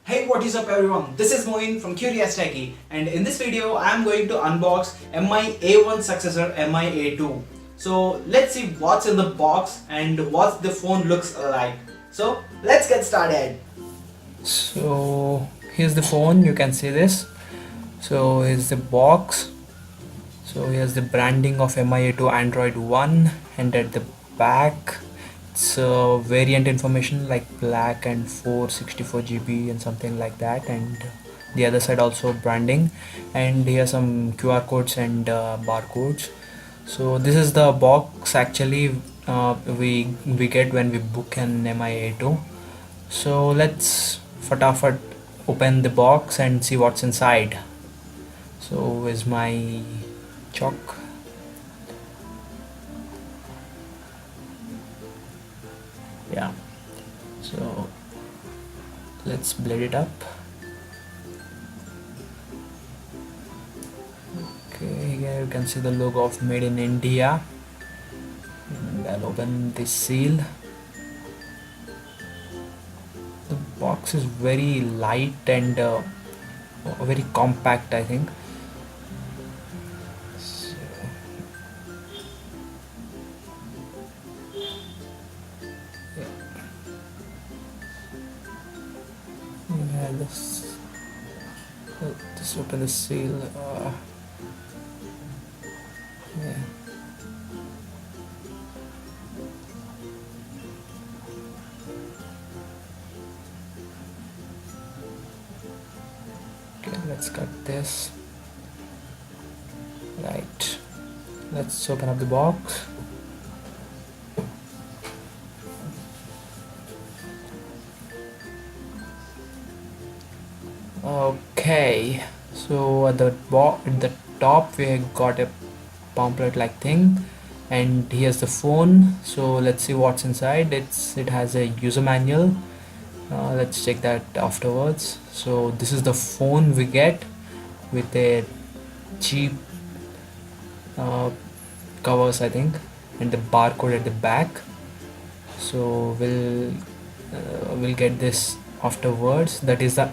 Hey, what is up everyone? This is Moin from Curious Techie, and in this video I am going to unbox Mi A1 successor Mi A2. So let's see what's in the box and what the phone looks like. So let's get started. So here's the phone, you can see this. So here's the box. So here's the branding of Mi A2 Android 1, and at the back it's variant information like black and 464 GB and something like that, and the other side also branding, and here some QR codes and barcodes. So this is the box actually we get when we book an Mi A2. So let's fatafat open the box and see what's inside. So is my chalk. Yeah, so let's blend it up. Okay, here you can see the logo of Made in India, and I'll open this seal. The box is very light and very compact, I think. So, yeah, let's open the seal. Yeah. Okay, let's cut this. Right, let's open up the box. Okay, so at the top we got a pamphlet like thing, and here's the phone. So let's see what's inside. It has a user manual. Let's check that afterwards. So this is the phone we get with a cheap covers, I think, and the barcode at the back. So we'll get this afterwards. That is a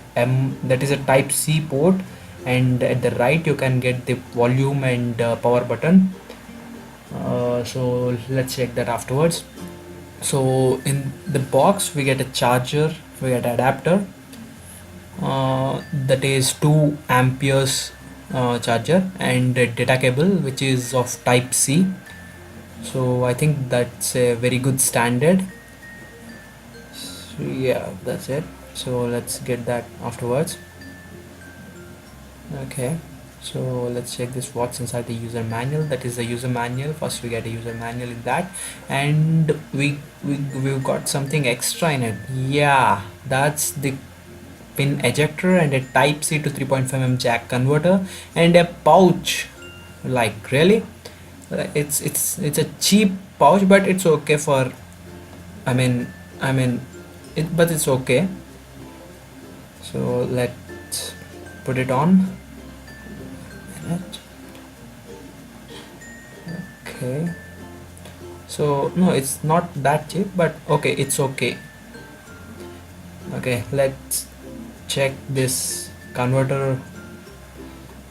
type C port, and at the right you can get the volume and power button. So let's check that afterwards. So in the box we get a charger, we get an adapter, that is 2 amperes charger, and a data cable which is of type C. So I think that's a very good standard. So yeah, that's it. So let's get that afterwards. Okay, so let's check this, what's inside the user manual. That is the user manual. First we get a user manual in that, and we've got something extra in it. Yeah, that's the pin ejector and a type C to 3.5mm jack converter and a pouch. Like, really? It's a cheap pouch, but it's okay for, I mean it, but it's okay. So let's put it on. Okay, so no, it's not that cheap, but okay, it's okay. Okay, let's check this converter.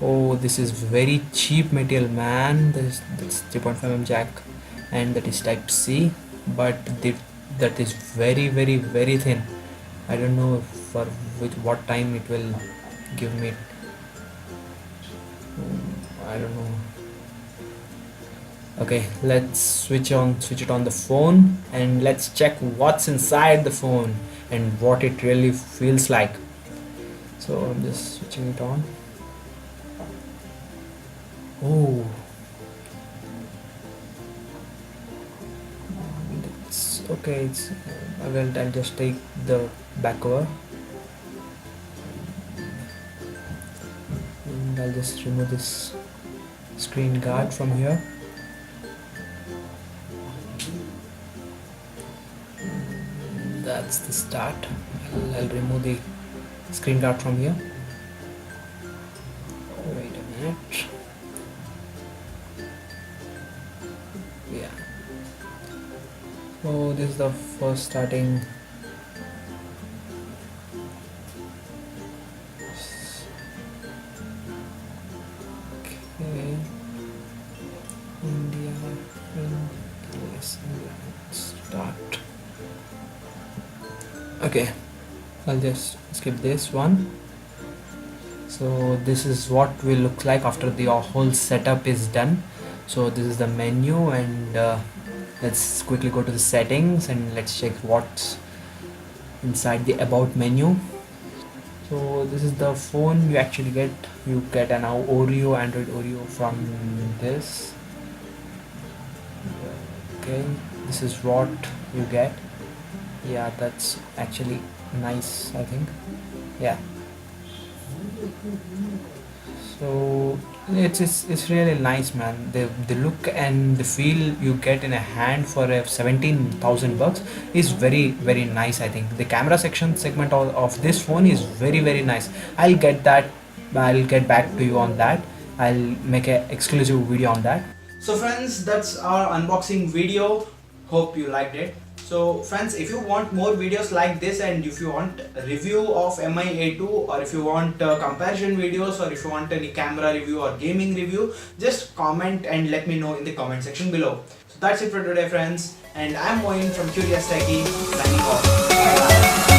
Oh, this is very cheap material, man. This 3.5mm jack, and that is type C, but that is very thin. I don't know for what time it will give me. I don't know. Okay, let's switch it on the phone, and let's check what's inside the phone and what it really feels like. So I'm just switching it on. Oh, it's okay. I'll just take the back cover, and I'll just remove this screen guard from here. That's the start. I'll remove the screen guard from here. Wait a minute. Yeah. So this is the first starting. Okay. India. Yes, India. Start. Okay, I'll just skip this one. So this is what will look like after the whole setup is done. So this is the menu, and let's quickly go to the settings and let's check what's inside the about menu. So this is the phone you actually get. You get an Oreo, Android Oreo from this. Okay, this is what you get. Yeah, that's actually nice, I think. Yeah, so it's really nice, man. The look and the feel you get in a hand for a 17,000 bucks is very nice. I think the camera segment of this phone is very nice. I'll get back to you on that. I'll make an exclusive video on that. So friends, that's our unboxing video. Hope you liked it. So friends, if you want more videos like this, and if you want a review of Mi A2, or if you want comparison videos, or if you want any camera review or gaming review, just comment and let me know in the comment section below. So that's it for today, friends, and I'm Moin from Curious Techie, signing off. Bye bye.